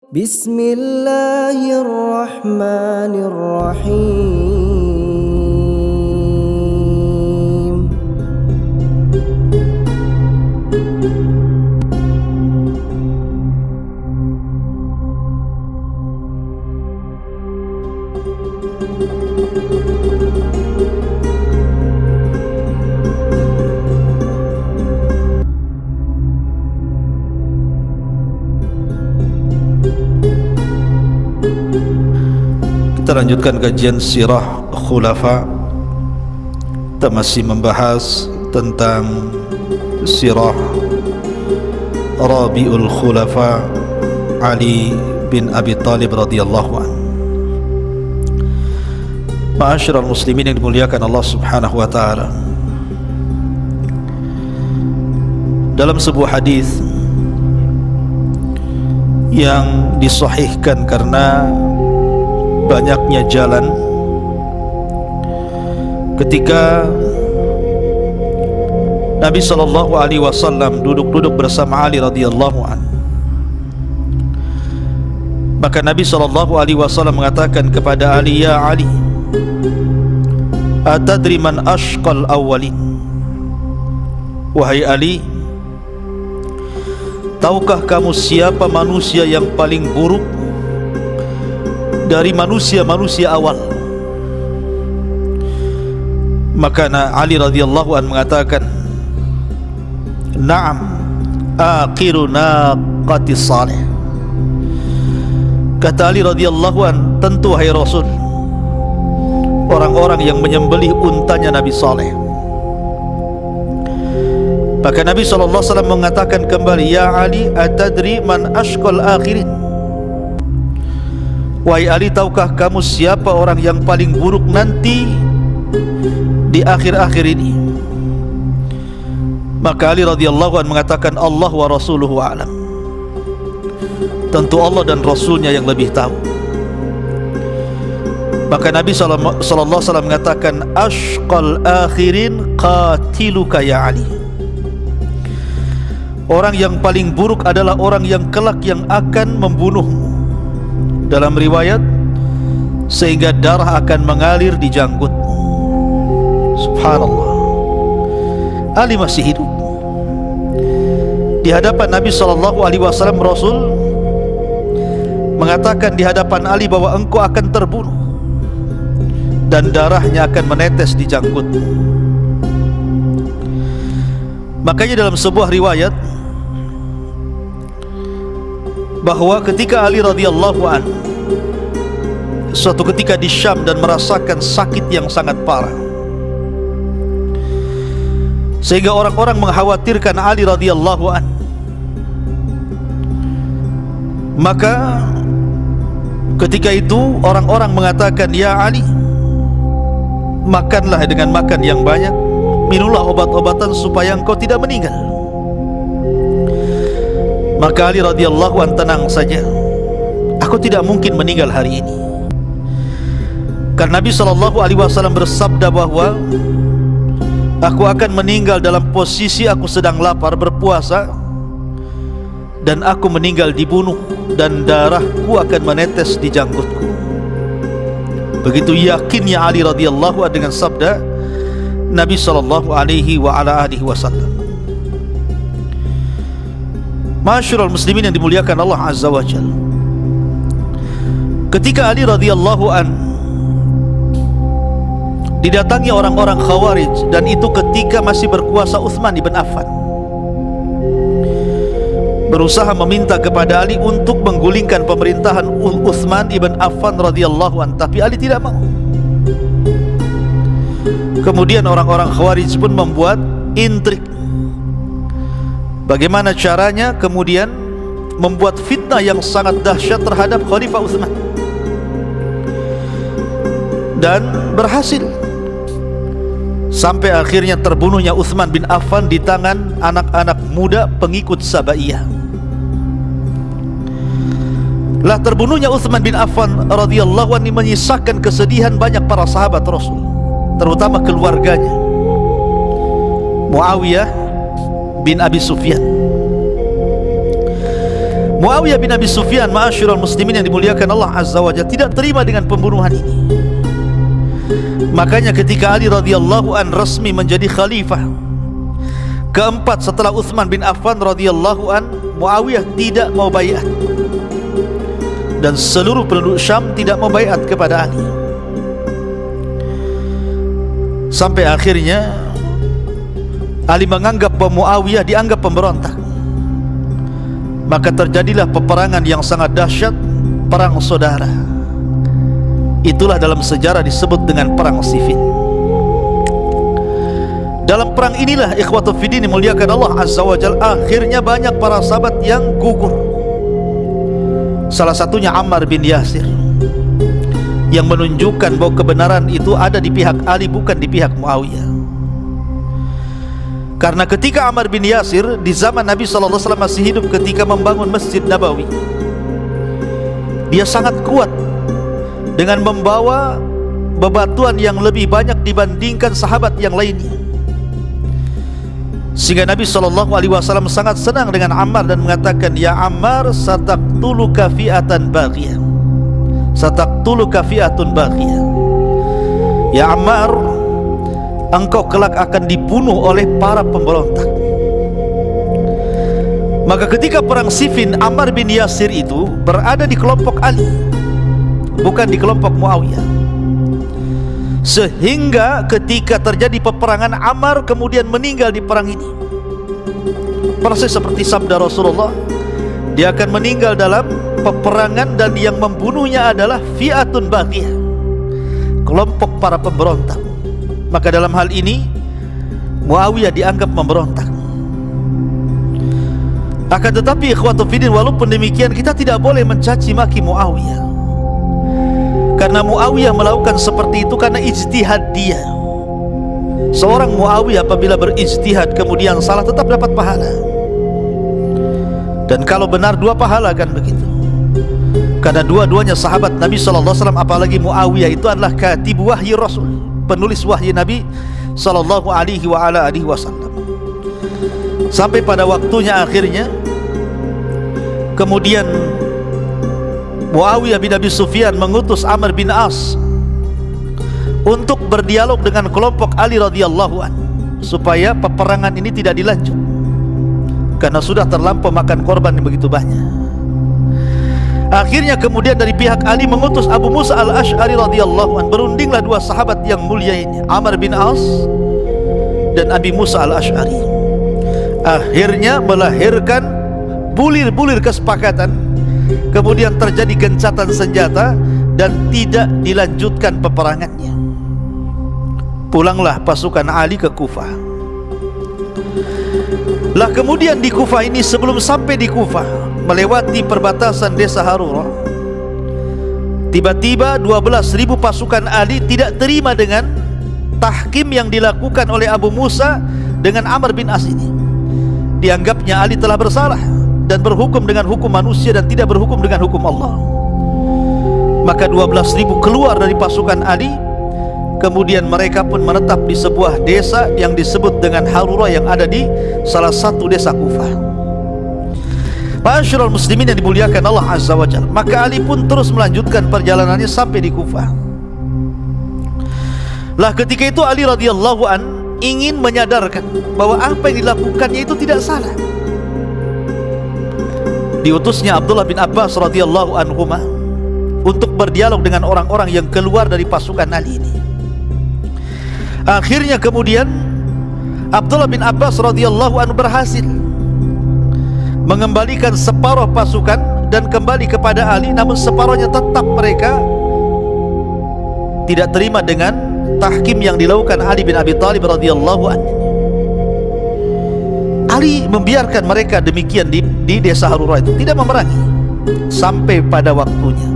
Bismillahirrahmanirrahim. Kita lanjutkan kajian sirah khulafa. Kita masih membahas tentang sirah Rabiul Khulafa Ali bin Abi Talib radhiyallahu anhu. Ma'asyiral muslimin yang dimuliakan Allah Subhanahu wa taala. Dalam sebuah hadis yang disahihkan karena banyaknya jalan, ketika Nabi SAW duduk-duduk bersama Ali radhiyallahu anhu, maka Nabi SAW mengatakan kepada Ali, "Ya Ali, atadri man ashqal awwalin?" Wahai Ali, tahukah kamu siapa manusia yang paling buruk dari manusia-manusia awal? Maka Ali radhiyallahu anhu mengatakan, "Na'am, akhiru naqati salih." Kata Ali radhiyallahu anhu, "Tentu hai Rasul, orang-orang yang menyembelih untanya Nabi Saleh." Maka Nabi SAW mengatakan kembali, "Ya Ali, atadri man ashqal akhirin?" Wahai Ali, tahukah kamu siapa orang yang paling buruk nanti di akhir-akhir ini? Maka Ali radhiyallahu anhu mengatakan, "Allah wa rasuluhu a'lam." Tentu Allah dan Rasulnya yang lebih tahu. Maka Nabi SAW mengatakan, "Ashqal akhirin qatiluka ya Ali." Orang yang paling buruk adalah orang yang kelak yang akan membunuhmu. Dalam riwayat, sehingga darah akan mengalir di janggutmu. Subhanallah, Ali masih hidup. Di hadapan Nabi SAW, Rasul mengatakan di hadapan Ali bahwa engkau akan terbunuh dan darahnya akan menetes di janggutmu. Makanya dalam sebuah riwayat bahwa ketika Ali radhiyallahu anhu suatu ketika di Syam dan merasakan sakit yang sangat parah, sehingga orang-orang mengkhawatirkan Ali radhiyallahu anhu, maka ketika itu orang-orang mengatakan, "Ya Ali, makanlah dengan makan yang banyak, minumlah obat-obatan supaya engkau tidak meninggal." Maka Ali radhiyallahu anhu, "Tenang saja, aku tidak mungkin meninggal hari ini." Karena Nabi SAW bersabda bahwa aku akan meninggal dalam posisi aku sedang lapar berpuasa, dan aku meninggal dibunuh dan darahku akan menetes di janggutku. Begitu yakinnya Ali radhiyallahu anhu dengan sabda Nabi SAW. Masyarul muslimin yang dimuliakan Allah Azza wa Jalla, ketika Ali radhiyallahu an didatangi orang-orang Khawarij, dan itu ketika masih berkuasa Utsman ibn Affan, berusaha meminta kepada Ali untuk menggulingkan pemerintahan Utsman ibn Affan radhiyallahu an, tapi Ali tidak mau. Kemudian orang-orang Khawarij pun membuat intrik, bagaimana caranya kemudian membuat fitnah yang sangat dahsyat terhadap Khalifah Utsman, dan berhasil sampai akhirnya terbunuhnya Utsman bin Affan di tangan anak-anak muda pengikut Sabaiyah. Lah terbunuhnya Utsman bin Affan radhiyallahu anhu menyisakan kesedihan banyak para sahabat Rasul, terutama keluarganya Muawiyah bin Abi Sufyan. Muawiyah bin Abi Sufyan, ma'asyiral muslimin yang dimuliakan Allah Azza wa Jalla, tidak terima dengan pembunuhan ini. Makanya ketika Ali radhiyallahu an resmi menjadi khalifah keempat setelah Utsman bin Affan radhiyallahu an, Muawiyah tidak mau baiat, dan seluruh penduduk Syam tidak mau baiat kepada Ali. Sampai akhirnya Ali menganggap bahwa Muawiyah dianggap pemberontak. Maka terjadilah peperangan yang sangat dahsyat, perang saudara. Itulah dalam sejarah disebut dengan perang Siffin. Dalam perang inilah ikhwatu fiddin dimuliakan Allah Azza wa Jalla, akhirnya banyak para sahabat yang gugur. Salah satunya Ammar bin Yasir, yang menunjukkan bahwa kebenaran itu ada di pihak Ali, bukan di pihak Muawiyah. Karena ketika Ammar bin Yasir di zaman Nabi SAW masih hidup, ketika membangun Masjid Nabawi, dia sangat kuat dengan membawa bebatuan yang lebih banyak dibandingkan sahabat yang lainnya, sehingga Nabi SAW sangat senang dengan Ammar dan mengatakan, ya Ammar, sataqtuluka fi'atan baghiyah, sataqtuluka fi'atun baghiyah. Ya Ammar, engkau kelak akan dibunuh oleh para pemberontak. Maka ketika perang Siffin, Ammar bin Yasir itu berada di kelompok Ali, bukan di kelompok Muawiyah. Sehingga ketika terjadi peperangan, Ammar kemudian meninggal di perang ini. Persis seperti sabda Rasulullah, dia akan meninggal dalam peperangan dan yang membunuhnya adalah fi'atun baghiyah, kelompok para pemberontak. Maka dalam hal ini Muawiyah dianggap memberontak. Akan tetapi ikhwatu fiddin, walaupun demikian kita tidak boleh mencaci maki Muawiyah, karena Muawiyah melakukan seperti itu karena ijtihad dia. Seorang Muawiyah apabila berijtihad kemudian salah, tetap dapat pahala. Dan kalau benar, 2 pahala, kan begitu. Karena dua-duanya sahabat Nabi SAW, apalagi Muawiyah itu adalah katib wahyi Rasul, penulis wahyu Nabi sallallahu alaihi wa ala alihi wasallam. Sampai pada waktunya akhirnya kemudian Muawiyah bin Abi Sufyan mengutus Amr bin As untuk berdialog dengan kelompok Ali radhiyallahu an, supaya peperangan ini tidak dilanjut karena sudah terlampau makan korban yang begitu banyak. Akhirnya kemudian dari pihak Ali mengutus Abu Musa al-Ash'ari radhiyallahu an. Berundinglah 2 sahabat yang mulia ini, Amr bin As dan Abi Musa al-Ash'ari. Akhirnya melahirkan bulir-bulir kesepakatan. Kemudian terjadi gencatan senjata dan tidak dilanjutkan peperangannya. Pulanglah pasukan Ali ke Kufah. Lah kemudian di Kufah ini, sebelum sampai di Kufah, melewati perbatasan desa Harura, tiba-tiba 12.000 pasukan Ali tidak terima dengan tahkim yang dilakukan oleh Abu Musa dengan Amr bin As ini. Dianggapnya Ali telah bersalah dan berhukum dengan hukum manusia dan tidak berhukum dengan hukum Allah. Maka 12.000 keluar dari pasukan Ali. Kemudian mereka pun menetap di sebuah desa yang disebut dengan Harura, yang ada di salah satu desa Kufah. Ma'asyiral muslimin yang dimuliakan Allah Azza wa Jalla, maka Ali pun terus melanjutkan perjalanannya sampai di Kufah. Lah ketika itu Ali radhiyallahu an ingin menyadarkan bahwa apa yang dilakukannya itu tidak salah. Diutusnya Abdullah bin Abbas radhiyallahu anhuma untuk berdialog dengan orang-orang yang keluar dari pasukan Ali ini. Akhirnya kemudian Abdullah bin Abbas radhiyallahu anhu berhasil mengembalikan separuh pasukan dan kembali kepada Ali, namun separuhnya tetap mereka tidak terima dengan tahkim yang dilakukan Ali bin Abi Thalib radhiyallahu anhu. Ali membiarkan mereka demikian di desa Harura itu, tidak memerangi sampai pada waktunya.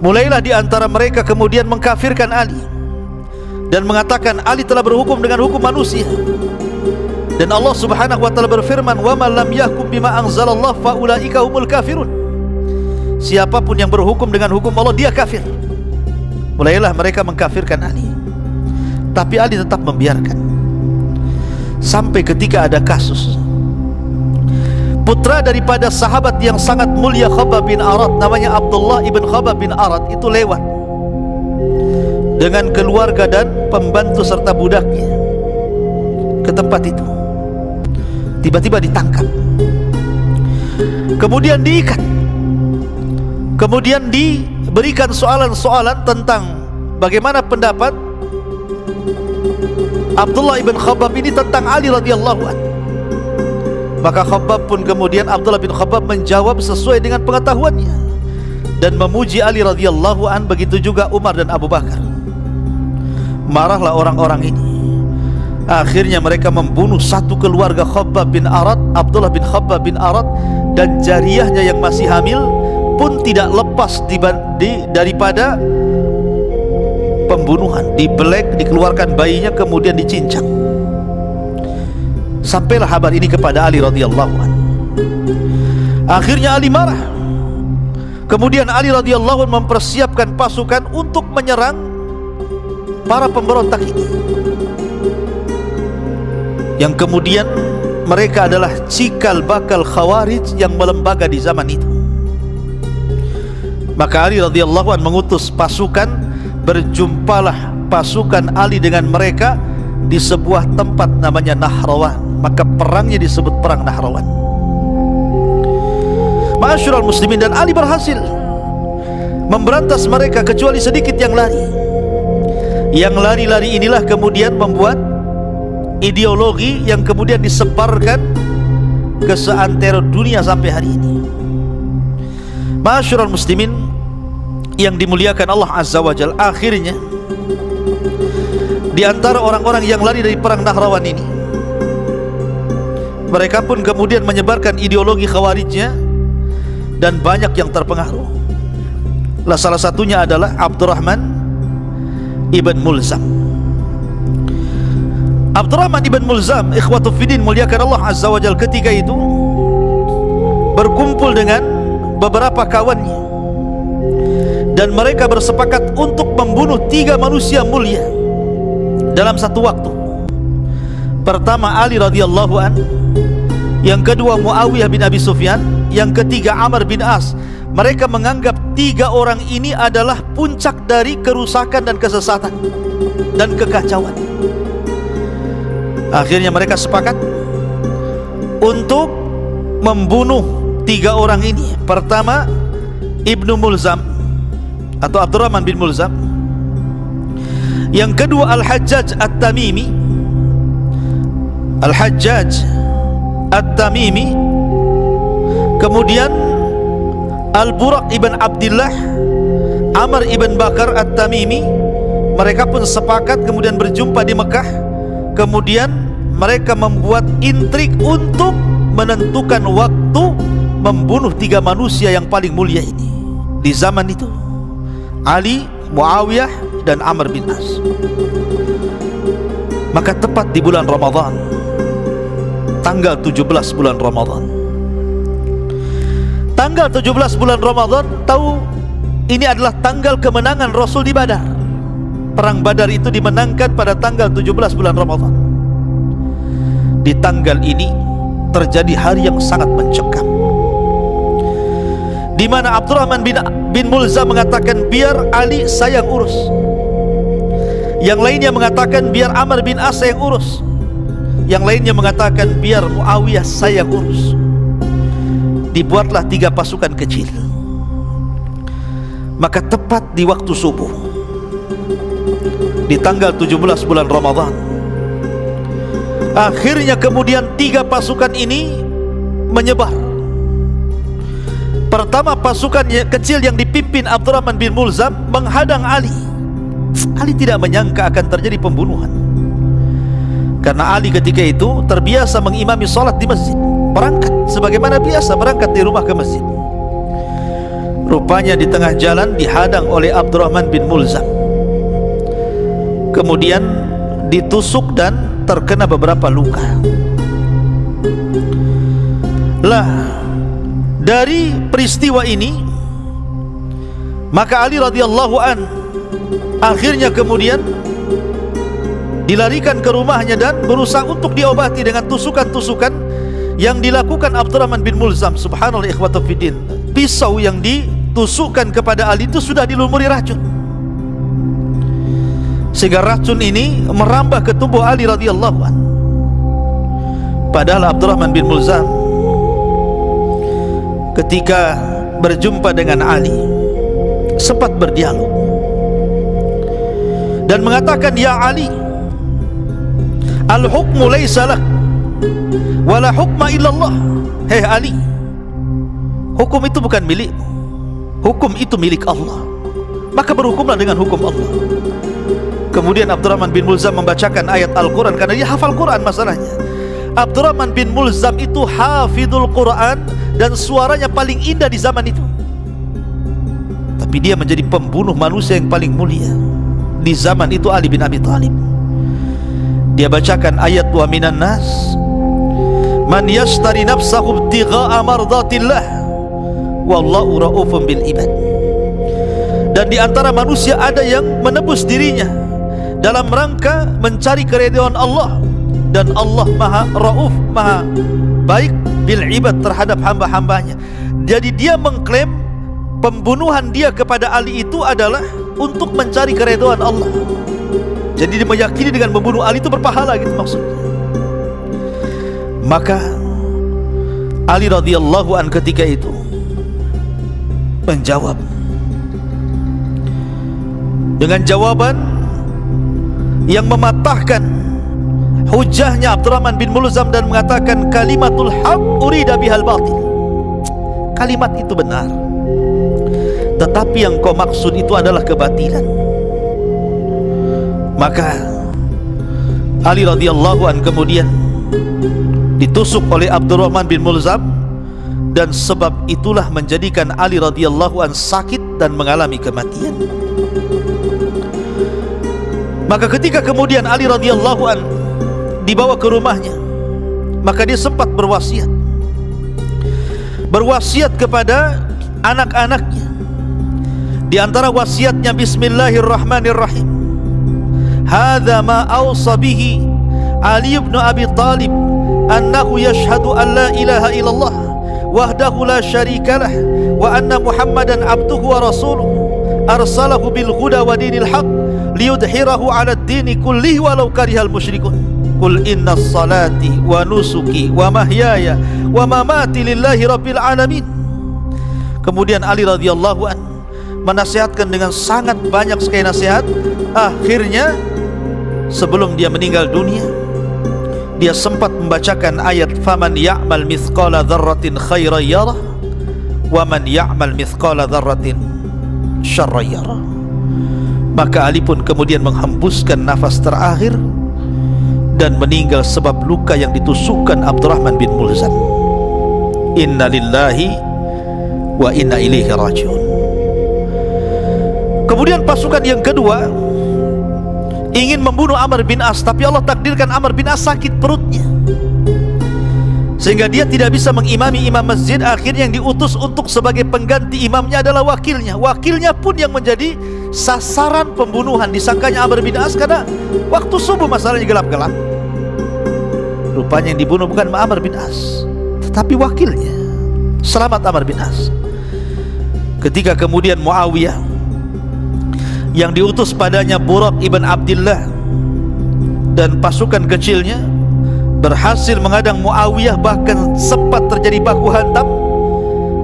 Mulailah di antara mereka kemudian mengkafirkan Ali dan mengatakan Ali telah berhukum dengan hukum manusia. Dan Allah Subhanahu wa taala berfirman, "Wa man lam yahkum bima anzalallah fa ulaika humul kafirun." Siapapun yang berhukum dengan hukum Allah, dia kafir. Mulailah mereka mengkafirkan Ali. Tapi Ali tetap membiarkan. Sampai ketika ada kasus putra daripada sahabat yang sangat mulia Khabbab bin Arat, namanya Abdullah ibn Khabbab bin Arat, itu lewat dengan keluarga dan pembantu serta budaknya ke tempat itu. Tiba-tiba ditangkap, kemudian diikat, kemudian diberikan soalan-soalan tentang bagaimana pendapat Abdullah ibn Khabbab ini tentang Ali radhiyallahu anhu. Maka Khabbab pun kemudian, Abdullah bin Khabbab menjawab sesuai dengan pengetahuannya dan memuji Ali radhiyallahu an, begitu juga Umar dan Abu Bakar. Marahlah orang-orang ini. Akhirnya mereka membunuh satu keluarga Khabbab bin Arat, Abdullah bin Khabbab bin Arat, dan jariyahnya yang masih hamil pun tidak lepas daripada pembunuhan. Dibelek, dikeluarkan bayinya, kemudian dicincang. Sampailah kabar ini kepada Ali radhiyallahu anhu. Akhirnya Ali marah. Kemudian Ali radhiyallahu anhu mempersiapkan pasukan untuk menyerang para pemberontak ini, yang kemudian mereka adalah cikal bakal Khawarij yang melembaga di zaman itu. Maka Ali radhiyallahu anhu mengutus pasukan. Berjumpalah pasukan Ali dengan mereka di sebuah tempat namanya Nahrawan. Maka perangnya disebut perang Nahrawan. Ma'asyiral muslimin, dan Ali berhasil memberantas mereka kecuali sedikit yang lari. Yang lari-lari inilah kemudian membuat ideologi yang kemudian disebarkan ke seantero dunia sampai hari ini. Ma'asyiral muslimin yang dimuliakan Allah Azza wa Jalla, akhirnya di antara orang-orang yang lari dari perang Nahrawan ini, mereka pun kemudian menyebarkan ideologi Khawarijnya dan banyak yang terpengaruh. Salah satunya adalah Abdurrahman ibn Mulzam. Abdurrahman ibn Mulzam, ikhwatu fiddin, muliakan Allah Azza wa Jalla, ketika itu berkumpul dengan beberapa kawannya dan mereka bersepakat untuk membunuh 3 manusia mulia dalam satu waktu. Pertama Ali radhiyallahu an, yang kedua Muawiyah bin Abi Sufyan, yang ketiga Amr bin As. Mereka menganggap 3 orang ini adalah puncak dari kerusakan dan kesesatan dan kekacauan. Akhirnya mereka sepakat untuk membunuh 3 orang ini. Pertama Ibnu Mulzam atau Abdurrahman bin Mulzam, yang kedua Al-Hajjaj At-Tamimi, Al-Hajjaj At-Tamimi, kemudian Al-Buraq ibn Abdillah, Amr ibn Bakar At-Tamimi. Mereka pun sepakat kemudian berjumpa di Mekah. Kemudian mereka membuat intrik untuk menentukan waktu membunuh 3 manusia yang paling mulia ini di zaman itu, Ali, Muawiyah, dan Amr bin As. Maka tepat di bulan Ramadan, tanggal 17 bulan Ramadan, tanggal 17 bulan Ramadan, tahu ini adalah tanggal kemenangan Rasul di Badar. Perang Badar itu dimenangkan pada tanggal 17 bulan Ramadan. Di tanggal ini terjadi hari yang sangat mencekam, di mana Abdurrahman bin Mulzam mengatakan biar Ali saya yang urus, yang lainnya mengatakan biar Amr bin As saya yang urus, yang lainnya mengatakan biar Muawiyah saya yang urus. Dibuatlah 3 pasukan kecil. Maka tepat di waktu subuh, di tanggal 17 bulan Ramadan, akhirnya kemudian 3 pasukan ini menyebar. Pertama, pasukan kecil yang dipimpin Abdurrahman bin Mulzam menghadang Ali. Ali tidak menyangka akan terjadi pembunuhan, karena Ali ketika itu terbiasa mengimami sholat di masjid, berangkat sebagaimana biasa berangkat di rumah ke masjid. Rupanya di tengah jalan dihadang oleh Abdurrahman bin Mulzam, kemudian ditusuk dan terkena beberapa luka. Lah, dari peristiwa ini maka Ali radhiyallahu an akhirnya kemudian dilarikan ke rumahnya dan berusaha untuk diobati dengan tusukan-tusukan yang dilakukan Abdurrahman bin Mulzam, subhanallah ikhwatu fiddin, pisau yang ditusukkan kepada Ali itu sudah dilumuri racun, sehingga racun ini merambah ke tubuh Ali radhiyallahu anhu. Padahal Abdurrahman bin Mulzam ketika berjumpa dengan Ali sempat berdialog dan mengatakan, ya Ali, al-hukmu laysa lak wala hukma illallah. Hei Ali, hukum itu bukan milikmu, hukum itu milik Allah, maka berhukumlah dengan hukum Allah. Kemudian Abdurrahman bin Mulzam membacakan ayat Al-Quran, karena dia hafal Quran masalahnya. Abdurrahman bin Mulzam itu hafidul Quran dan suaranya paling indah di zaman itu, tapi dia menjadi pembunuh manusia yang paling mulia di zaman itu, Ali bin Abi Thalib. Dia bacakan ayat, wa minan nas man yashtari nafsahu ibtigha'a mardatillah wallahu ra'ufun bil ibad. Dan di antara manusia ada yang menebus dirinya dalam rangka mencari keridhaan Allah, dan Allah maha rauf, maha baik bil ibad, terhadap hamba-hambanya. Jadi dia mengklaim pembunuhan dia kepada Ali itu adalah untuk mencari keridhaan Allah. Jadi dia meyakini dengan membunuh Ali itu berpahala, gitu maksudnya. Maka Ali radhiyallahu an ketika itu menjawab dengan jawaban yang mematahkan hujahnya Abdurrahman bin Mulzam dan mengatakan, kalimatul haq urida bihal batil. Kalimat itu benar, tetapi yang kau maksud itu adalah kebatilan. Maka Ali radhiyallahu an kemudian ditusuk oleh Abdurrahman bin Mulzam, dan sebab itulah menjadikan Ali radhiyallahu an sakit dan mengalami kematian. Maka ketika kemudian Ali radhiyallahu an dibawa ke rumahnya, maka dia sempat berwasiat kepada anak-anaknya. Di antara wasiatnya, bismillahirrahmanirrahim, hadza ma awsa bihi Ali ibn Abi Thalib annahu yashhadu an la ilaha illallah wahdahu la syarika lah wa anna Muhammadan abduhu wa rasuluhu arsalahu bil huda wa dinil haq liyudhhirahu 'ala ad-dini kullihi walau karihal musyrikun. Qul inna salati wa nusuki wa mahyaya wa mamati lillahi rabbil alamin. Kemudian Ali radhiyallahu an menasihatkan dengan sangat banyak sekali nasihat. Akhirnya sebelum dia meninggal dunia, dia sempat membacakan ayat, faman ya'mal mithqala dzarratin khairan yarah wa man ya'mal mithqala dzarratin syarran yarah. Maka Ali pun kemudian menghembuskan nafas terakhir dan meninggal sebab luka yang ditusukkan Abdurrahman bin Mulzam. Inna lillahi wa inna ilaihi rajiun. Kemudian pasukan yang kedua ingin membunuh Amr bin As, tapi Allah takdirkan Amr bin As sakit perutnya sehingga dia tidak bisa mengimami imam masjid. Akhirnya yang diutus untuk sebagai pengganti imamnya adalah wakilnya. Wakilnya pun yang menjadi sasaran pembunuhan. Disangkanya Amr bin As karena waktu subuh masalahnya gelap-gelap. Rupanya yang dibunuh bukan Amr bin As, tetapi wakilnya. Selamat Amr bin As. Ketika kemudian Muawiyah yang diutus padanya Buraq ibn Abdillah dan pasukan kecilnya berhasil menghadang Muawiyah, bahkan sempat terjadi baku hantam.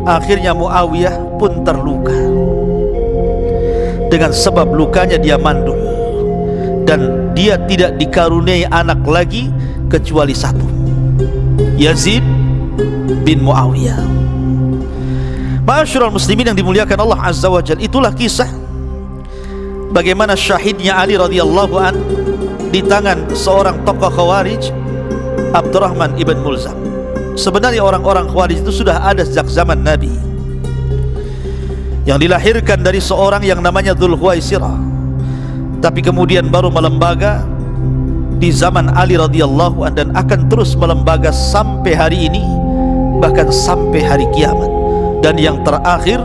Akhirnya Muawiyah pun terluka. Dengan sebab lukanya dia mandul, dan dia tidak dikaruniai anak lagi kecuali satu, Yazid bin Muawiyah. Ma'asyiral muslimin yang dimuliakan Allah Azza wa Jalla, itulah kisah bagaimana syahidnya Ali radhiyallahu an di tangan seorang tokoh Khawarij, Abdurrahman ibn Mulzam. Sebenarnya orang-orang Khawarij itu sudah ada sejak zaman Nabi, yang dilahirkan dari seorang yang namanya Dzul Khuwaisirah, tapi kemudian baru melembaga di zaman Ali radhiyallahu an dan akan terus melembaga sampai hari ini, bahkan sampai hari kiamat. Dan yang terakhir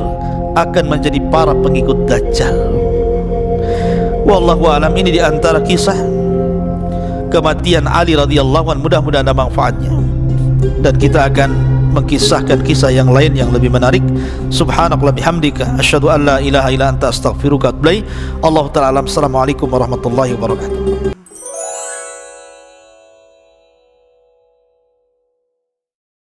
akan menjadi para pengikut Dajjal. Wallahu alam. Ini di antara kisah kematian Ali radhiyallahu an, mudah-mudahan ada manfaatnya. dan kita akan mengkisahkan kisah yang lain yang lebih menarik. Subhanakallah bihamdika asyhadu an la ilaha illa anta astaghfiruka wa atubu ilaik. Allahu ta'ala alam. Assalamualaikum warahmatullahi wabarakatuh.